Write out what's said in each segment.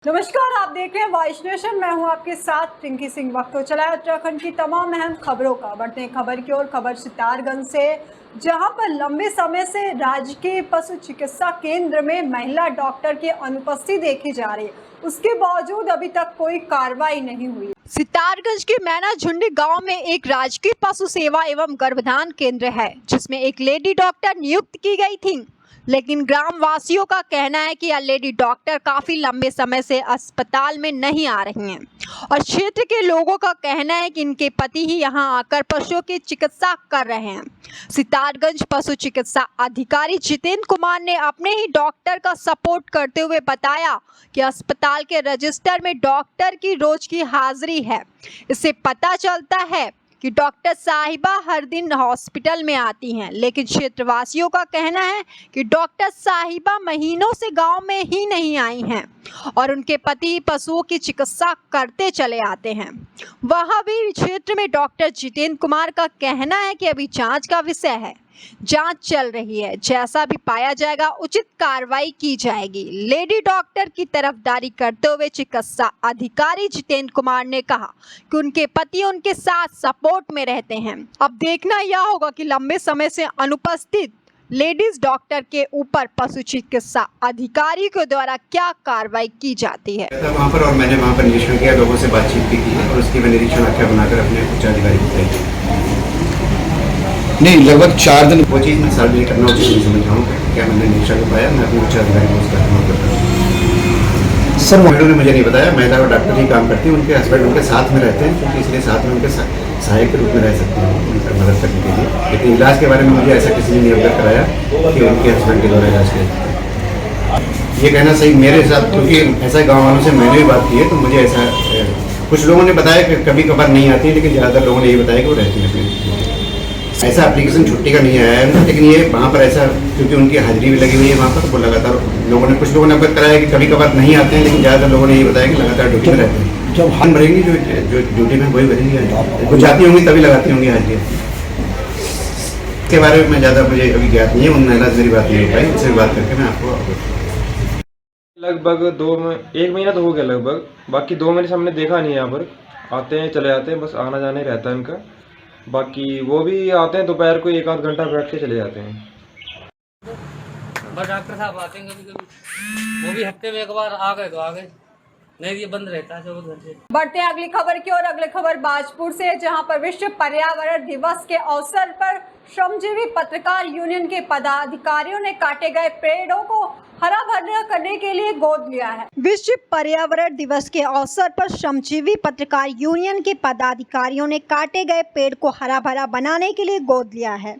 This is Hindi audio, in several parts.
नमस्कार, आप देख रहे हैं वॉइस नेशन। मैं हूं आपके साथ पिंकी सिंह। वक्त हो चला है उत्तराखंड की तमाम अहम खबरों का। बढ़ते हैं खबर की ओर। खबर सितारगंज से, जहां पर लंबे समय से राजकीय पशु चिकित्सा केंद्र में महिला डॉक्टर की अनुपस्थिति देखी जा रही है, उसके बावजूद अभी तक कोई कार्रवाई नहीं हुई। सितारगंज के मैना झुंडी गांव में एक राजकीय पशु सेवा एवं गर्भधान केंद्र है, जिसमें एक लेडी डॉक्टर नियुक्त की गई थी, लेकिन ग्राम वासियों का कहना है कि यह लेडी डॉक्टर काफी लंबे समय से अस्पताल में नहीं आ रही हैं और क्षेत्र के लोगों का कहना है कि इनके पति ही यहां आकर पशुओं की चिकित्सा कर रहे हैं। सितारगंज पशु चिकित्सा अधिकारी जितेंद्र कुमार ने अपने ही डॉक्टर का सपोर्ट करते हुए बताया कि अस्पताल के रजिस्टर में डॉक्टर की रोज की हाजिरी है। इससे पता चलता है कि डॉक्टर साहिबा हर दिन हॉस्पिटल में आती हैं, लेकिन क्षेत्रवासियों का कहना है कि डॉक्टर साहिबा महीनों से गांव में ही नहीं आई हैं और उनके पति पशुओं की चिकित्सा करते चले आते हैं। वह भी क्षेत्र में डॉक्टर जितेंद्र कुमार का कहना है कि अभी जांच का विषय है, जांच चल रही है, जैसा भी पाया जाएगा उचित कार्रवाई की जाएगी। लेडी डॉक्टर की तरफदारी करते हुए चिकित्सा अधिकारी जितेंद्र कुमार ने कहा कि उनके पति उनके साथ सपोर्ट में रहते हैं। अब देखना यह होगा कि लंबे समय से अनुपस्थित लेडीज डॉक्टर के ऊपर पशु चिकित्सा अधिकारी के द्वारा क्या कार्रवाई की जाती है। वहाँ पर और मैंने वहाँ पर निरीक्षण किया, लोगों से बातचीत भी की है और उसकी मैं निरीक्षण आख्या बनाकर अपने उच्च अधिकारी को भेजी। नहीं, लगभग 4 दिन वो चीज़ मैं सार्वजनिक करना उचित नहीं समझ रहा हूँ। क्या मैंने निरीक्षण पाया, मैं अपने उच्च अधिकारी को उसका अनुभव करता हूँ। सर महिला ने मुझे नहीं बताया, महिला और डॉक्टर ही काम करती है, उनके हस्बैंड उनके साथ में रहते हैं, क्योंकि इसलिए साथ में उनके सहायक के रूप में रह सकते हैं उनका मदद करने के लिए। लेकिन इलाज के बारे में मुझे ऐसा किसी ने नहीं अवगत कराया कि उनके हस्बैंड के द्वारा इलाज किया। ये कहना सही मेरे साथ, क्योंकि ऐसा गाँव वालों से मैंने भी बात की है, तो मुझे ऐसा कुछ लोगों ने बताया कि कभी कभार नहीं आती है, लेकिन ज़्यादातर लोगों ने ये बताया कि वो रहती है। ऐसा एप्लीकेशन छुट्टी का नहीं आया है, लेकिन ये वहाँ पर ऐसा, क्योंकि उनकी हाजिरी भी लगी हुई है वहाँ पर, वो लगातार लोगों ने, कुछ लोगों ने अवगत कराया कि कभी कभार नहीं आते हैं, लेकिन ज़्यादातर लोगों ने ये बताया कि लगातार ड्यूटी में रहते हैं। जब हम भरेंगी जो ड्यूटी में वही भरेंगी, वो जाती होंगी तभी लगाती होंगी हाजिरी। इसके बारे में ज़्यादा मुझे अभी ज्ञात नहीं है, उन महिला से मेरी बात नहीं हो पाई, उनसे बात करके मैं आपको लगभग 1 महीना तो हो गया लगभग। बाकी 2 महीने से हमने देखा नहीं, यहाँ पर आते हैं चले जाते हैं, बस आना जाना ही रहता है इनका। बाकी वो भी आते हैं दोपहर को 1 आध घंटा बैठ के चले जाते हैं। बस डॉक्टर साहब आते हैं कभी कभी, वो भी हफ्ते में एक बार आ गए तो आ गए, नहीं ये बंद रहता है 24 घंटे। बढ़ते हैं अगली खबर की ओर। अगली खबर बाजपुर से, जहां पर विश्व पर्यावरण दिवस के अवसर पर श्रमजीवी पत्रकार यूनियन के पदाधिकारियों ने काटे गए पेड़ों को हरा भरा करने के लिए गोद लिया है। विश्व पर्यावरण दिवस के अवसर पर श्रमजीवी पत्रकार यूनियन के पदाधिकारियों ने काटे गए पेड़ को हरा भरा बनाने के लिए गोद लिया है।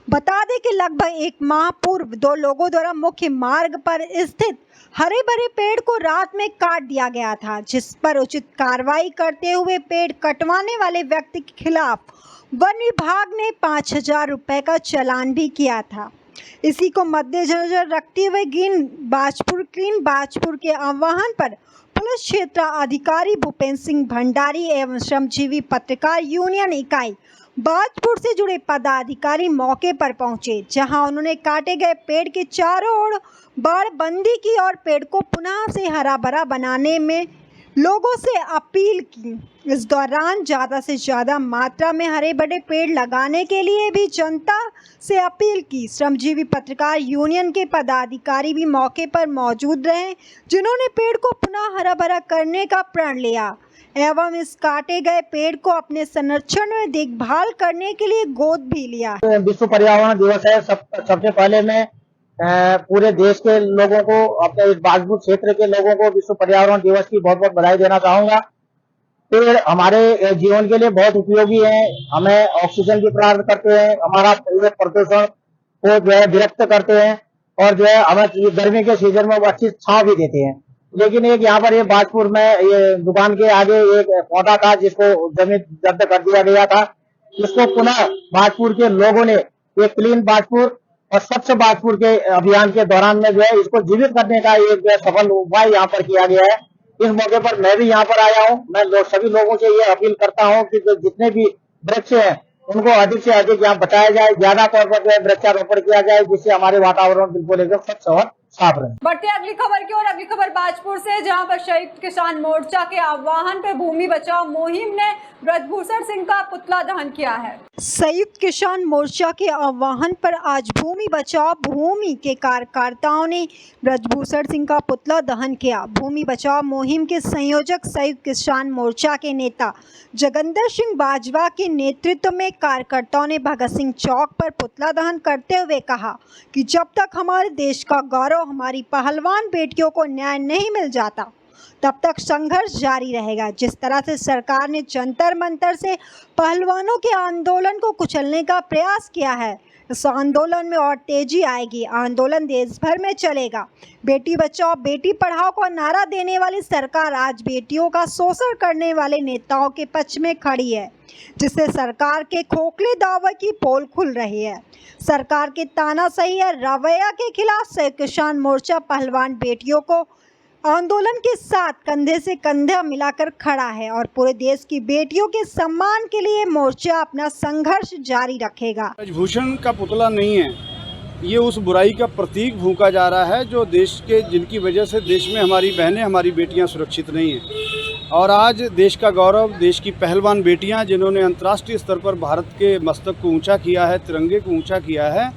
बता दें कि लगभग 1 माह पूर्व 2 लोगों द्वारा मुख्य मार्ग पर स्थित हरे भरे पेड़ को रात में काट दिया गया था, जिस पर उचित कार्रवाई करते हुए पेड़ कटवाने वाले व्यक्ति के खिलाफ वन विभाग ने 5,000 रुपए का चालान भी किया था। इसी को मद्देनजर रखते हुए ग्रीन बाजपुर के आह्वान पर पुलिस क्षेत्र अधिकारी भूपेंद्र सिंह भंडारी एवं श्रमजीवी पत्रकार यूनियन इकाई बाजपुर से जुड़े पदाधिकारी मौके पर पहुंचे, जहां उन्होंने काटे गए पेड़ के चारों ओर बाड़बंदी की और पेड़ को पुनः से हरा भरा बनाने में लोगों से अपील की। इस दौरान ज़्यादा से ज़्यादा मात्रा में हरे भरे पेड़ लगाने के लिए भी जनता से अपील की। श्रमजीवी पत्रकार यूनियन के पदाधिकारी भी मौके पर मौजूद रहे, जिन्होंने पेड़ को पुनः हरा भरा करने का प्रण लिया एवं इस काटे गए पेड़ को अपने संरक्षण में देखभाल करने के लिए गोद भी लिया। विश्व पर्यावरण दिवस है। सबसे पहले मैं पूरे देश के लोगों को, अपने इस बाजपुर क्षेत्र के लोगों को विश्व पर्यावरण दिवस की बहुत बहुत बधाई देना चाहूंगा। पेड़ हमारे जीवन के लिए बहुत उपयोगी है, हमें ऑक्सीजन भी प्रदान करते हैं, हमारा प्रदूषण को जो है विरक्त करते हैं और जो है हमें गर्मी के सीजन में वो अच्छी छांव भी देते हैं। लेकिन एक यहाँ पर ये बाजपुर में ये दुकान के आगे एक पौधा था जिसको जमीन जब्त कर दिया गया था, इसको पुनः बाजपुर के लोगों ने ये क्लीन बाजपुर और स्वच्छ बाजपुर के अभियान के दौरान में जो है इसको जीवित करने का एक सफल उपाय यहाँ पर किया गया है। इस मौके पर मैं भी यहाँ पर आया हूँ। मैं सभी लोगों से ये अपील करता हूँ कि जो जितने भी वृक्ष हैं उनको अधिक से अधिक यहाँ बचाया जाए, ज्यादा तौर पर जो है वृक्षारोपण किया जाए, जिससे हमारे वातावरण बिल्कुल एकदम स्वच्छ और साफ रहें। बढ़ते अगली खबर की ओर। अगली खबर बाजपुर से, जहां पर संयुक्त किसान मोर्चा के आह्वान पर भूमि बचाओ मुहिम ने ब्रजभूषण सिंह का पुतला दहन किया है। संयुक्त किसान मोर्चा के आह्वान पर आज भूमि बचाओ भूमि के कार्यकर्ताओं ने ब्रजभूषण सिंह का पुतला दहन किया। भूमि बचाओ मुहिम के संयोजक संयुक्त किसान मोर्चा के नेता जगदीश सिंह बाजवा के नेतृत्व में कार्यकर्ताओं ने भगत सिंह चौक पर पुतला दहन करते हुए कहा कि जब तक हमारे देश का गौरव हमारी पहलवान बेटियों को न्याय नहीं मिल जाता तब तक संघर्ष जारी रहेगा। जिस तरह से सरकार ने जंतर मंतर से पहलवानों के आंदोलन को कुचलने का प्रयास किया है, इस आंदोलन में और तेजी आएगी। आंदोलन देश भर में चलेगा। बेटी बचाओ बेटी पढ़ाओ को नारा देने वाली सरकार आज बेटियों का शोषण करने वाले नेताओं के पक्ष में खड़ी है, जिससे सरकार के खोखले दावे की पोल खुल रही है। सरकार के तानाशाही रवैया के खिलाफ संयुक्त किसान मोर्चा पहलवान बेटियों को आंदोलन के साथ कंधे से कंधा मिलाकर खड़ा है और पूरे देश की बेटियों के सम्मान के लिए मोर्चा अपना संघर्ष जारी रखेगा। ब्रजभूषण का पुतला नहीं है, ये उस बुराई का प्रतीक फूंका जा रहा है जो देश के जिनकी वजह से देश में हमारी बहनें हमारी बेटियां सुरक्षित नहीं हैं। और आज देश का गौरव, देश की पहलवान बेटियां जिन्होंने अंतर्राष्ट्रीय स्तर पर भारत के मस्तक को ऊंचा किया है, तिरंगे को ऊंचा किया है,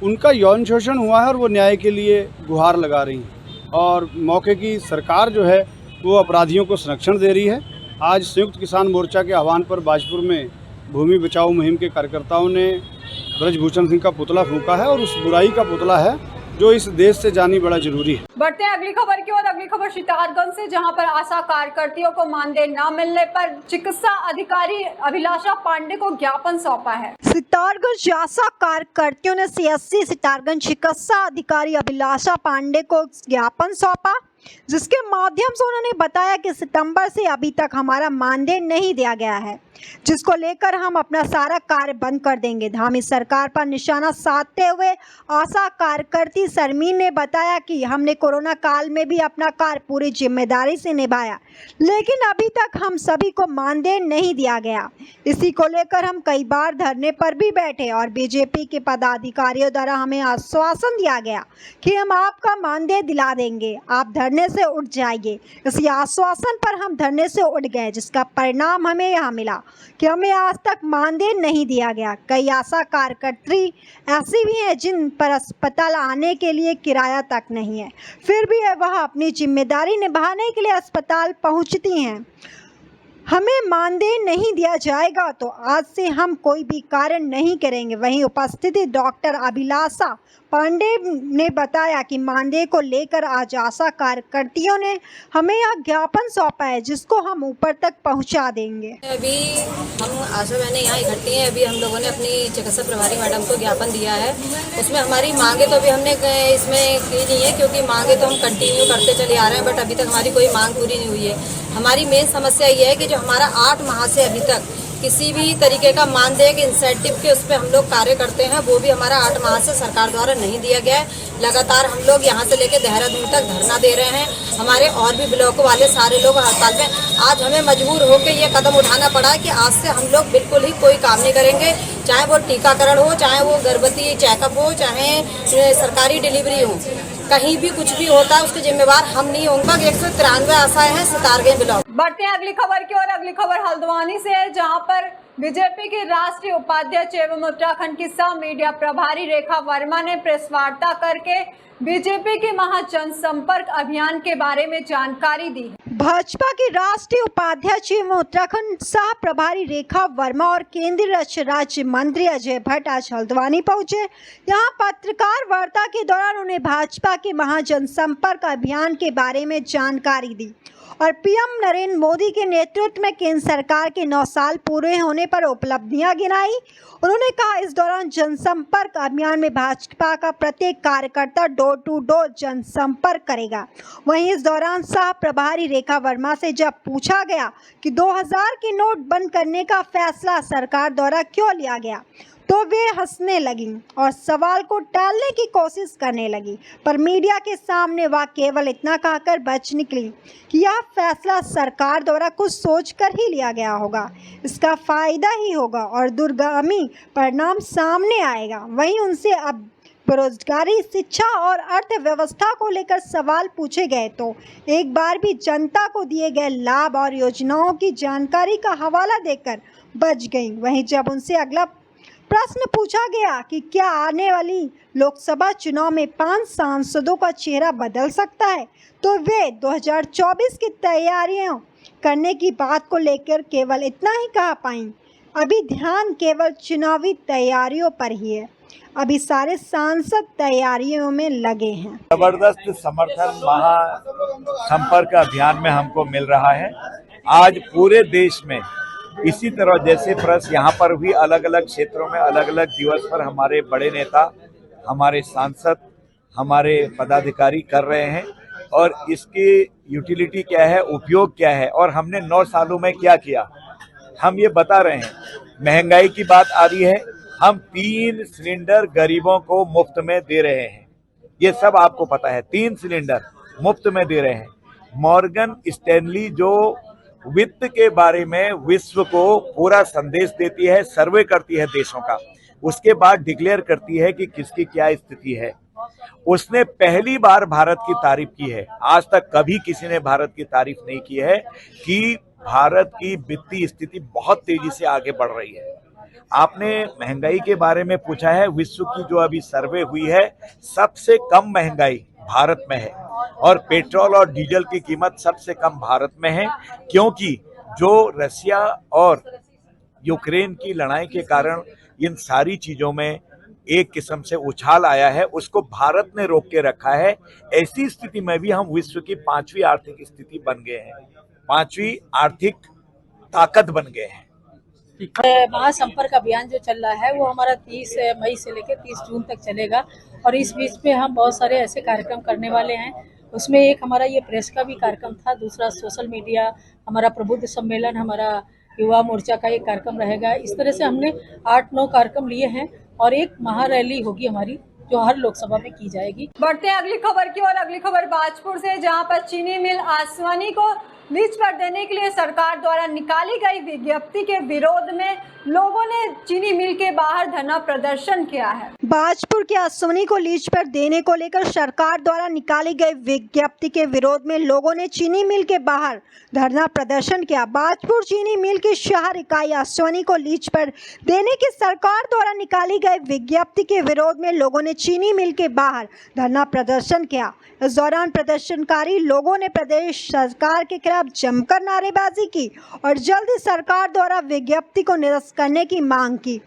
उनका यौन शोषण हुआ है और वो न्याय के लिए गुहार लगा रही हैं। और मौके की सरकार जो है वो अपराधियों को संरक्षण दे रही है। आज संयुक्त किसान मोर्चा के आह्वान पर बाजपुर में भूमि बचाओ मुहिम के कार्यकर्ताओं ने ब्रजभूषण सिंह का पुतला फूंका है और उस बुराई का पुतला है जो इस देश से जानी बड़ा जरूरी है। बढ़ते हैं अगली खबर की ओर। अगली खबर सितारगंज से, जहां पर आशा कार्यकर्तियों को मानदेय न मिलने पर चिकित्सा अधिकारी अभिलाषा पांडे को ज्ञापन सौंपा है। सितारगंज आशा कार्यकर्तियों ने सीएससी सितारगंज चिकित्सा अधिकारी अभिलाषा पांडे को ज्ञापन सौंपा, जिसके माध्यम से उन्होंने बताया कि सितंबर से अभी तक हमारा मानदेय नहीं दिया गया है, जिसको लेकर हम अपना सारा कार्य बंद कर देंगे। धामी सरकार पर निशाना साधते हुए आशा कार्यकर्ती शर्मीन ने बताया कि हमने कोरोना काल में भी अपना कार्य पूरी जिम्मेदारी से निभाया, लेकिन अभी तक हम सभी को मानदेय नहीं दिया गया। इसी को लेकर हम कई बार धरने पर भी बैठे और बीजेपी के पदाधिकारियों द्वारा हमें आश्वासन दिया गया कि हम आपका मानदेय दिला देंगे, आप धरने से उठ जाइए। इसी आश्वासन पर हम धरने से उठ गए, जिसका परिणाम हमें यहाँ मिला कि हमें आज तक मानदेय नहीं दिया गया। कई आशा कार्यकर्त्री ऐसी भी हैं जिन पर अस्पताल आने के लिए किराया तक नहीं है, फिर भी वह अपनी जिम्मेदारी निभाने के लिए अस्पताल पहुंचती हैं। हमें मानदेय नहीं दिया जाएगा तो आज से हम कोई भी कार्य नहीं करेंगे। वहीं उपस्थित डॉक्टर अभिलाषा पांडे ने बताया कि मानदेय को लेकर आज आशा कार्यकर्तियों ने हमें यह ज्ञापन सौंपा है, जिसको हम ऊपर तक पहुंचा देंगे। अभी हम आशा बहनें यहाँ इकट्ठी हैं। अभी हम लोगों ने अपनी चिकित्सा प्रभारी मैडम को ज्ञापन दिया है। उसमें हमारी मांगे तो अभी हमने इसमें की नहीं है, क्योंकि मांगे तो हम कंटिन्यू करते चले आ रहे हैं, बट अभी तक हमारी कोई मांग पूरी नहीं हुई है। हमारी मेन समस्या ये है कि जो हमारा 8 माह से अभी तक किसी भी तरीके का मानदेय के इंसेंटिव के उस पर हम लोग कार्य करते हैं, वो भी हमारा 8 माह से सरकार द्वारा नहीं दिया गया है। लगातार हम लोग यहाँ से लेकर देहरादून तक धरना दे रहे हैं। हमारे और भी ब्लॉक वाले सारे लोग हड़ताल में। आज हमें मजबूर होकर ये कदम उठाना पड़ा है कि आज से हम लोग बिल्कुल ही कोई काम नहीं करेंगे, चाहे वो टीकाकरण हो, चाहे वो गर्भवती चेकअप हो, चाहे सरकारी डिलीवरी हो, कहीं भी कुछ भी होता है उसके जिम्मेवार हम नहीं होंगे। 193 आशाएं हैं सितारगंज ब्लॉक। बढ़ते हैं अगली खबर की ओर। अगली खबर हल्द्वानी से है, जहां पर बीजेपी की राष्ट्रीय उपाध्यक्ष एवं उत्तराखंड की सह मीडिया प्रभारी रेखा वर्मा ने प्रेस वार्ता करके बीजेपी के महाजनसंपर्क अभियान के बारे में जानकारी दी। भाजपा की राष्ट्रीय उपाध्यक्ष एवं उत्तराखंड सह प्रभारी रेखा वर्मा और केंद्रीय रक्षा राज्य मंत्री अजय भट्ट आज हल्द्वानी पहुंचे। यहां पत्रकार वार्ता के दौरान उन्हें भाजपा के महाजनसंपर्क अभियान के बारे में जानकारी दी और पीएम नरेंद्र मोदी के नेतृत्व में केंद्र सरकार के 9 साल पूरे होने पर उपलब्धियां गिनाई। उन्होंने कहा इस दौरान जनसंपर्क अभियान में भाजपा का प्रत्येक कार्यकर्ता डोर टू डोर जनसंपर्क करेगा। वहीं इस दौरान सह प्रभारी रेखा वर्मा से जब पूछा गया कि 2000 के नोट बंद करने का फैसला सरकार द्वारा क्यों लिया गया, तो वे हंसने लगी और सवाल को टालने की कोशिश करने लगी, पर मीडिया के सामने वह केवल इतना कहकर बच निकली कि यह फैसला सरकार द्वारा कुछ सोचकर ही लिया गया होगा, इसका फायदा ही होगा और दूरगामी परिणाम सामने आएगा। वहीं उनसे अब बेरोजगारी, शिक्षा और अर्थव्यवस्था को लेकर सवाल पूछे गए तो एक बार भी जनता को दिए गए लाभ और योजनाओं की जानकारी का हवाला देकर बच गई। वहीं जब उनसे अगला प्रश्न पूछा गया कि क्या आने वाली लोकसभा चुनाव में 5 सांसदों का चेहरा बदल सकता है, तो वे 2024 की तैयारियां करने की बात को लेकर केवल इतना ही कहा पाईं, अभी ध्यान केवल चुनावी तैयारियों पर ही है, अभी सारे सांसद तैयारियों में लगे हैं। जबरदस्त समर्थन महासंपर्क अभियान में हमको मिल रहा है। आज पूरे देश में इसी तरह जैसे प्रेस यहाँ पर भी अलग अलग क्षेत्रों में अलग अलग दिवस पर हमारे बड़े नेता, हमारे सांसद, हमारे पदाधिकारी कर रहे हैं और इसकी यूटिलिटी क्या है, उपयोग क्या है और हमने 9 सालों में क्या किया, हम ये बता रहे हैं। महंगाई की बात आ रही है, हम 3 सिलेंडर गरीबों को मुफ्त में दे रहे हैं, ये सब आपको पता है। 3 सिलेंडर मुफ्त में दे रहे हैं। मॉर्गन स्टैनली जो वित्त के बारे में विश्व को पूरा संदेश देती है, सर्वे करती है देशों का, उसके बाद डिक्लेयर करती है कि किसकी क्या स्थिति है, उसने पहली बार भारत की तारीफ की है। आज तक कभी किसी ने भारत की तारीफ नहीं की है कि भारत की वित्तीय स्थिति बहुत तेजी से आगे बढ़ रही है। आपने महंगाई के बारे में पूछा है, विश्व की जो अभी सर्वे हुई है, सबसे कम महंगाई भारत में है और पेट्रोल और डीजल की कीमत सबसे कम भारत में है, क्योंकि जो रशिया और यूक्रेन की लड़ाई के कारण इन सारी चीजों में एक किस्म से उछाल आया है, उसको भारत ने रोक के रखा है। ऐसी स्थिति में भी हम विश्व की 5वीं आर्थिक स्थिति बन गए हैं, 5वीं आर्थिक ताकत बन गए हैं। महासंपर्क अभियान जो चल रहा है वो हमारा 30 मई से लेकर 30 जून तक चलेगा और इस बीच में हम बहुत सारे ऐसे कार्यक्रम करने वाले हैं। उसमें एक हमारा ये प्रेस का भी कार्यक्रम था, दूसरा सोशल मीडिया, हमारा प्रबुद्ध सम्मेलन, हमारा युवा मोर्चा का एक कार्यक्रम रहेगा। इस तरह से हमने 8-9 कार्यक्रम लिए हैं और एक महारैली होगी हमारी जो हर लोकसभा में की जाएगी। बढ़ते हैं अगली खबर की ओर। अगली खबर बाजपुर से, जहां पर चीनी मिल आसवानी को लीज पर देने के लिए सरकार द्वारा निकाली गई विज्ञप्ति के विरोध में लोगों ने चीनी मिल के बाहर धरना प्रदर्शन किया है। बाजपुर के आसवानी को लीज पर देने को लेकर सरकार द्वारा निकाली गई विज्ञप्ति के विरोध में लोगों ने चीनी मिल के बाहर धरना प्रदर्शन किया। बाजपुर चीनी मिल की शहर इकाई आसवानी को लीज पर देने की सरकार द्वारा निकाली गई विज्ञप्ति के विरोध में लोगों ने चीनी मिल के बाहर धरना प्रदर्शन किया। इस दौरान प्रदर्शनकारी लोगों ने प्रदेश सरकार के खिलाफ जमकर नारेबाजी की और जल्द ही सरकार द्वारा विज्ञप्ति को निरस्त करने की मांग की।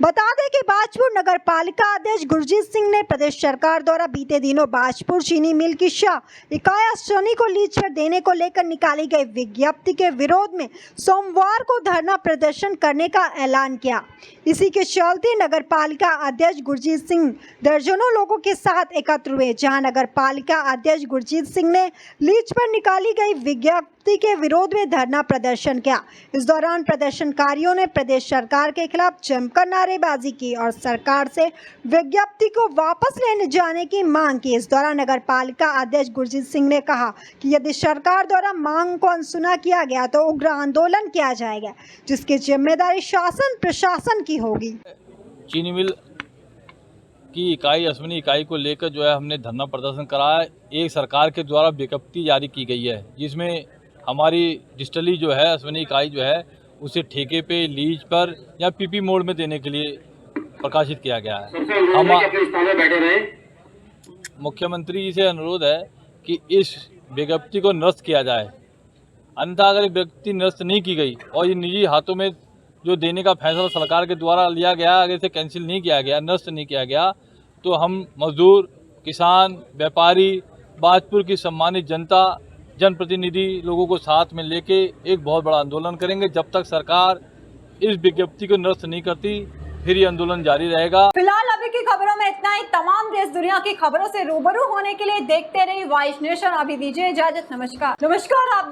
बता दें कि बाजपुर नगर पालिका अध्यक्ष गुरजीत सिंह ने प्रदेश सरकार द्वारा बीते दिनों बाजपुर चीनी मिल की शाह इकाई आसवानी को लीज पर देने को लेकर निकाली गई विज्ञप्ति के विरोध में सोमवार को धरना प्रदर्शन करने का ऐलान किया। इसी के चलते नगर पालिका अध्यक्ष गुरजीत सिंह दर्जनों लोगों के साथ एकत्र हुए, जहां नगर पालिका अध्यक्ष गुरजीत सिंह ने लीज पर निकाली गई विज्ञप्ति के विरोध में धरना प्रदर्शन किया। इस दौरान प्रदर्शनकारियों ने प्रदेश सरकार के खिलाफ जमकर नारेबाजी की और सरकार से विज्ञप्ति को वापस लेने जाने की मांग की। इस दौरान नगर पालिका अध्यक्ष गुरजीत सिंह ने कहा कि यदि सरकार द्वारा मांग को अनसुना किया गया तो उग्र आंदोलन किया जाएगा, जिसकी जिम्मेदारी शासन प्रशासन की होगी। चीनी मिल की इकाई आसवानी इकाई को लेकर जो है हमने धरना प्रदर्शन करा है। एक सरकार के द्वारा विज्ञप्ति जारी की गई है जिसमें हमारी डिस्टिलरी जो है आसवानी इकाई जो है उसे ठेके पे, लीज पर या पीपी मोड में देने के लिए प्रकाशित किया गया है। मुख्यमंत्री जी से अनुरोध है कि इस विज्ञप्ति को निरस्त किया जाए, अन्यथा अगर विज्ञप्ति निरस्त नहीं की गई और ये निजी हाथों में जो देने का फैसला सरकार के द्वारा लिया गया, अगर इसे कैंसिल नहीं किया गया, निरस्त नहीं किया गया, तो हम मजदूर, किसान, व्यापारी, बाजपुर की सम्मानित जनता, जनप्रतिनिधि लोगों को साथ में लेके एक बहुत बड़ा आंदोलन करेंगे। जब तक सरकार इस विज्ञप्ति को निरस्त नहीं करती फिर ये आंदोलन जारी रहेगा। फिलहाल अभी की खबरों में इतना ही। तमाम देश दुनिया की खबरों से रूबरू होने के लिए देखते रहिए वाइस नेशन। अभी दीजिए इजाजत। नमस्कार। आप